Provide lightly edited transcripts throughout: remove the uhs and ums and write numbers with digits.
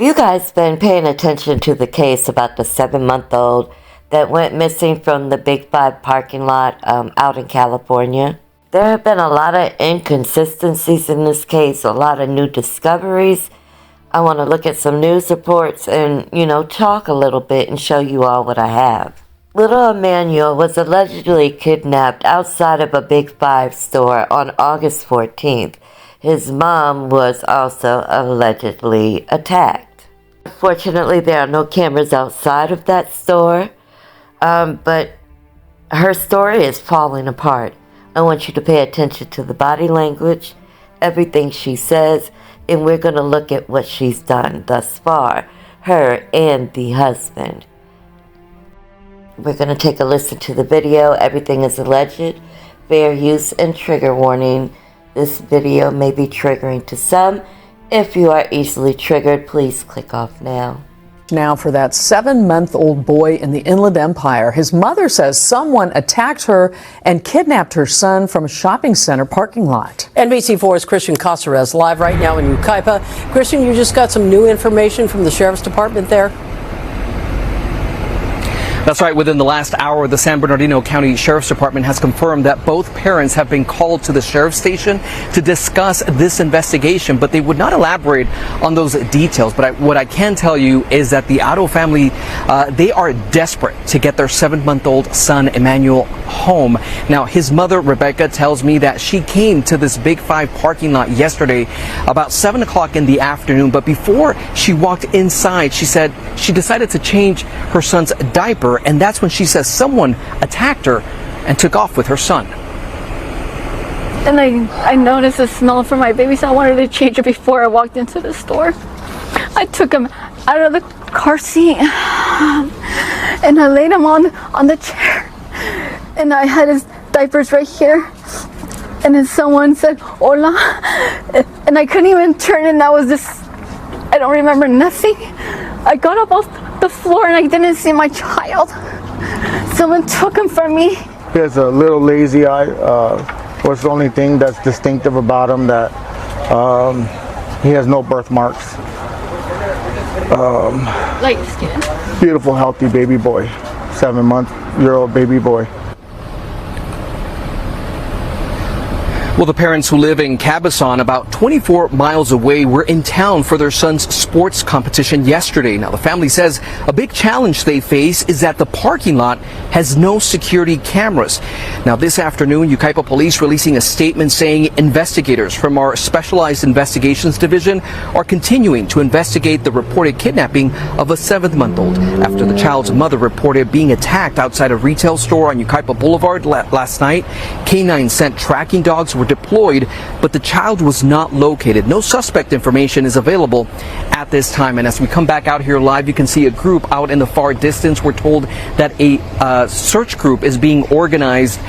You guys been paying attention to the case about the 7-month-old that went missing from the Big 5 parking lot out in California? There have been a lot of inconsistencies in this case, a lot of new discoveries. I want to look at some news reports and, talk a little bit and show you all what I have. Little Emmanuel was allegedly kidnapped outside of a Big 5 store on August 14th. His mom was also allegedly attacked. Fortunately, there are no cameras outside of that store, but her story is falling apart. I want you to pay attention to the body language, everything she says, and we're going to look at what she's done thus far, her and the husband. We're going to take a listen to the video. Everything is alleged, fair use, and trigger warning. This video may be triggering to some. If you are easily triggered, please click off now. Now for that 7-month-old boy in the Inland Empire. His mother says someone attacked her and kidnapped her son from a shopping center parking lot. NBC4's Christian Caceres live right now in Yucaipa. Christian, you just got some new information from the Sheriff's Department there? That's right. Within the last hour, the San Bernardino County Sheriff's Department has confirmed that both parents have been called to the sheriff's station to discuss this investigation, but they would not elaborate on those details. But what I can tell you is that the Haro family, they are desperate to get their 7-month-old son, Emmanuel, home. Now, his mother, Rebecca, tells me that she came to this Big 5 parking lot yesterday about 7 o'clock in the afternoon. But before she walked inside, she said she decided to change her son's diaper. And that's when she says someone attacked her and took off with her son. And I noticed the smell from my baby, so I wanted to change it before I walked into the store. I took him out of the car seat and I laid him on the chair. And I had his diapers right here. And then someone said, "Hola." And I couldn't even turn, and I was just, I don't remember nothing. I got up off the floor and I didn't see my child. Someone took him from me. He has a little lazy eye. What's the only thing that's distinctive about him, that he has no birthmarks. Light skin. Beautiful, healthy baby boy. 7-month-old baby boy. Well, the parents who live in Cabazon, about 24 miles away, were in town for their son's sports competition yesterday. Now, the family says a big challenge they face is that the parking lot has no security cameras. Now, this afternoon, Yucaipa police releasing a statement saying investigators from our Specialized Investigations Division are continuing to investigate the reported kidnapping of a 7-month-old after the child's mother reported being attacked outside a retail store on Yucaipa Boulevard last night. K-9 sent tracking dogs were deployed, but the child was not located. No suspect information is available at this time. And as we come back out here live, you can see a group out in the far distance. We're told that a search group is being organized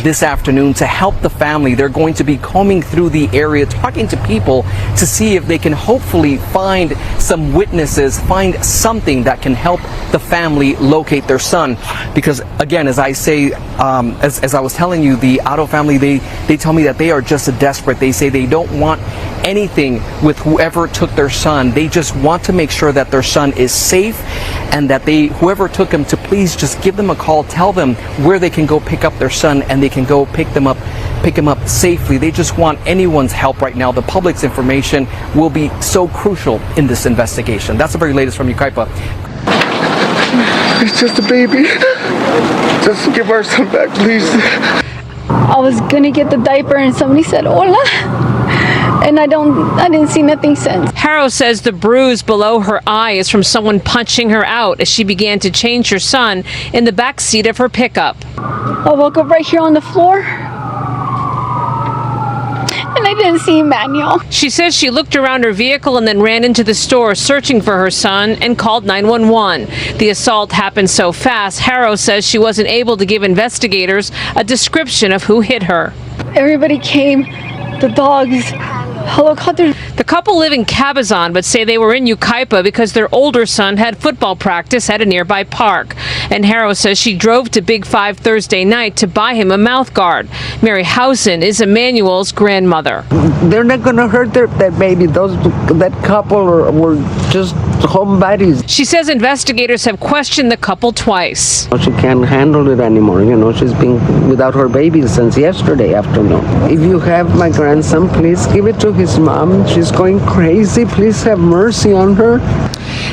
this afternoon to help the family. They're going to be combing through the area, talking to people to see if they can hopefully find some witnesses, find something that can help the family locate their son. Because again, as I say, as I was telling you, the Haro family, they tell me that they are just desperate. They say they don't want anything with whoever took their son. They just want to make sure that their son is safe, and that whoever took him, to please just give them a call, tell them where they can go pick up their son, and they can go pick him up safely. They just want anyone's help right now. The public's information will be so crucial in this investigation. That's the very latest from Yucaipa. It's just a baby. Just give our son back, please. I was gonna get the diaper and somebody said, "Hola." And I didn't see nothing since. Haro says the bruise below her eye is from someone punching her out as she began to change her son in the back seat of her pickup. I woke up right here on the floor. And I didn't see Emmanuel. She says she looked around her vehicle and then ran into the store searching for her son and called 911. The assault happened so fast, Haro says she wasn't able to give investigators a description of who hit her. Everybody came, the dogs, helicopter. The couple live in Cabazon but say they were in Yucaipa because their older son had football practice at a nearby park. And Haro says she drove to Big 5 Thursday night to buy him a mouth guard. Mary Housen is Emmanuel's grandmother. They're not going to hurt that baby. That couple were just home buddies. She says investigators have questioned the couple twice. She can't handle it anymore. She's been without her baby since yesterday afternoon. If you have my grandson, please give it to his mom. She's going crazy. Please have mercy on her.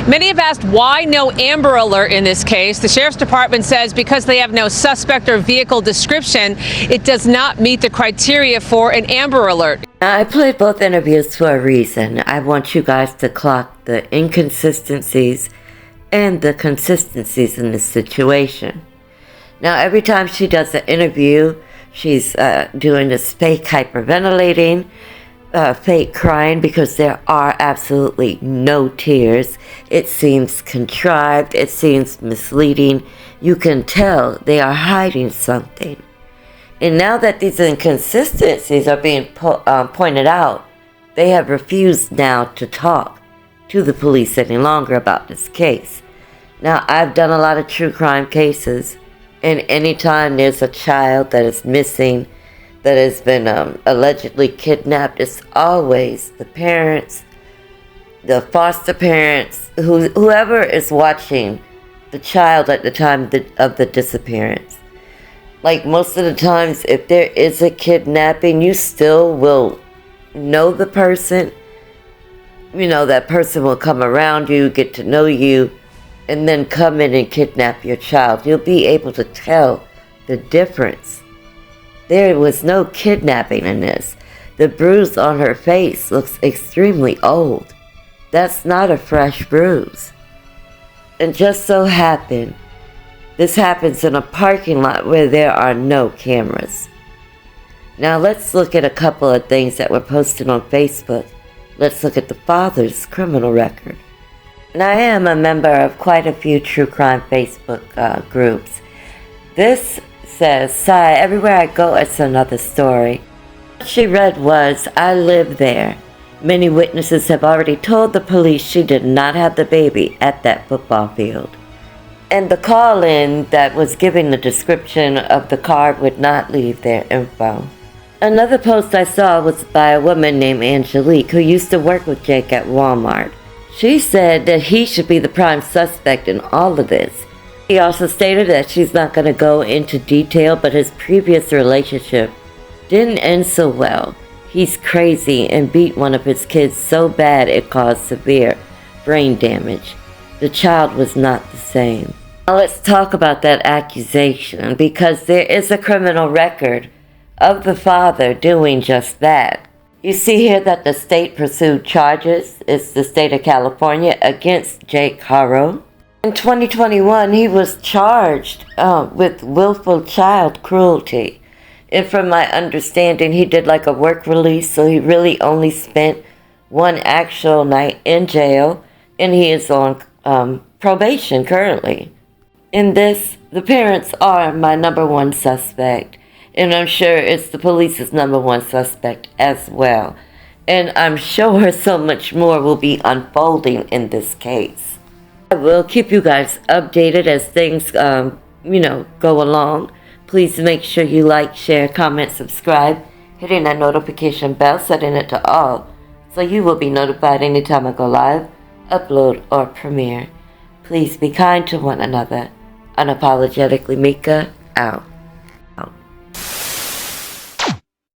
Many have asked why no Amber Alert in this case. The Sheriff's Department says because they have no suspect or vehicle description, it does not meet the criteria for an Amber Alert. I played both interviews for a reason. I want you guys to clock the inconsistencies and the consistencies in this situation. Now, every time she does an interview, she's doing this fake hyperventilating, fake crying, because there are absolutely no tears. It seems contrived. It seems misleading. You can tell they are hiding something. And now that these inconsistencies are being pointed out, they have refused now to talk to the police any longer about this case. Now, I've done a lot of true crime cases, and anytime there's a child that is missing, that has been allegedly kidnapped, it's always the parents, the foster parents, whoever is watching the child at the time of the disappearance. Like most of the times, if there is a kidnapping, you still will know the person. That person will come around you, get to know you, and then come in and kidnap your child. You'll be able to tell the difference. There was no kidnapping in this. The bruise on her face looks extremely old. That's not a fresh bruise. And just so happened, this happens in a parking lot where there are no cameras. Now let's look at a couple of things that were posted on Facebook. Let's look at the father's criminal record. And I am a member of quite a few true crime Facebook groups. This says, "Sigh, everywhere I go it's another story." What she read was, "I live there. Many witnesses have already told the police she did not have the baby at that football field." And the call-in that was giving the description of the car would not leave their info. Another post I saw was by a woman named Angelique who used to work with Jake at Walmart. She said that he should be the prime suspect in all of this. He also stated that she's not going to go into detail, but his previous relationship didn't end so well. He's crazy and beat one of his kids so bad it caused severe brain damage. The child was not the same. Now let's talk about that accusation, because there is a criminal record of the father doing just that. You see here that the state pursued charges, it's the state of California, against Jake Haro. In 2021, he was charged with willful child cruelty. And from my understanding, he did like a work release, so he really only spent one actual night in jail, and he is on probation currently. In this, the parents are my number one suspect, and I'm sure it's the police's number one suspect as well. And I'm sure so much more will be unfolding in this case. I will keep you guys updated as things, go along. Please make sure you like, share, comment, subscribe, hitting that notification bell, setting it to all, so you will be notified anytime I go live, upload, or premiere. Please be kind to one another. Unapologetically Mika, out.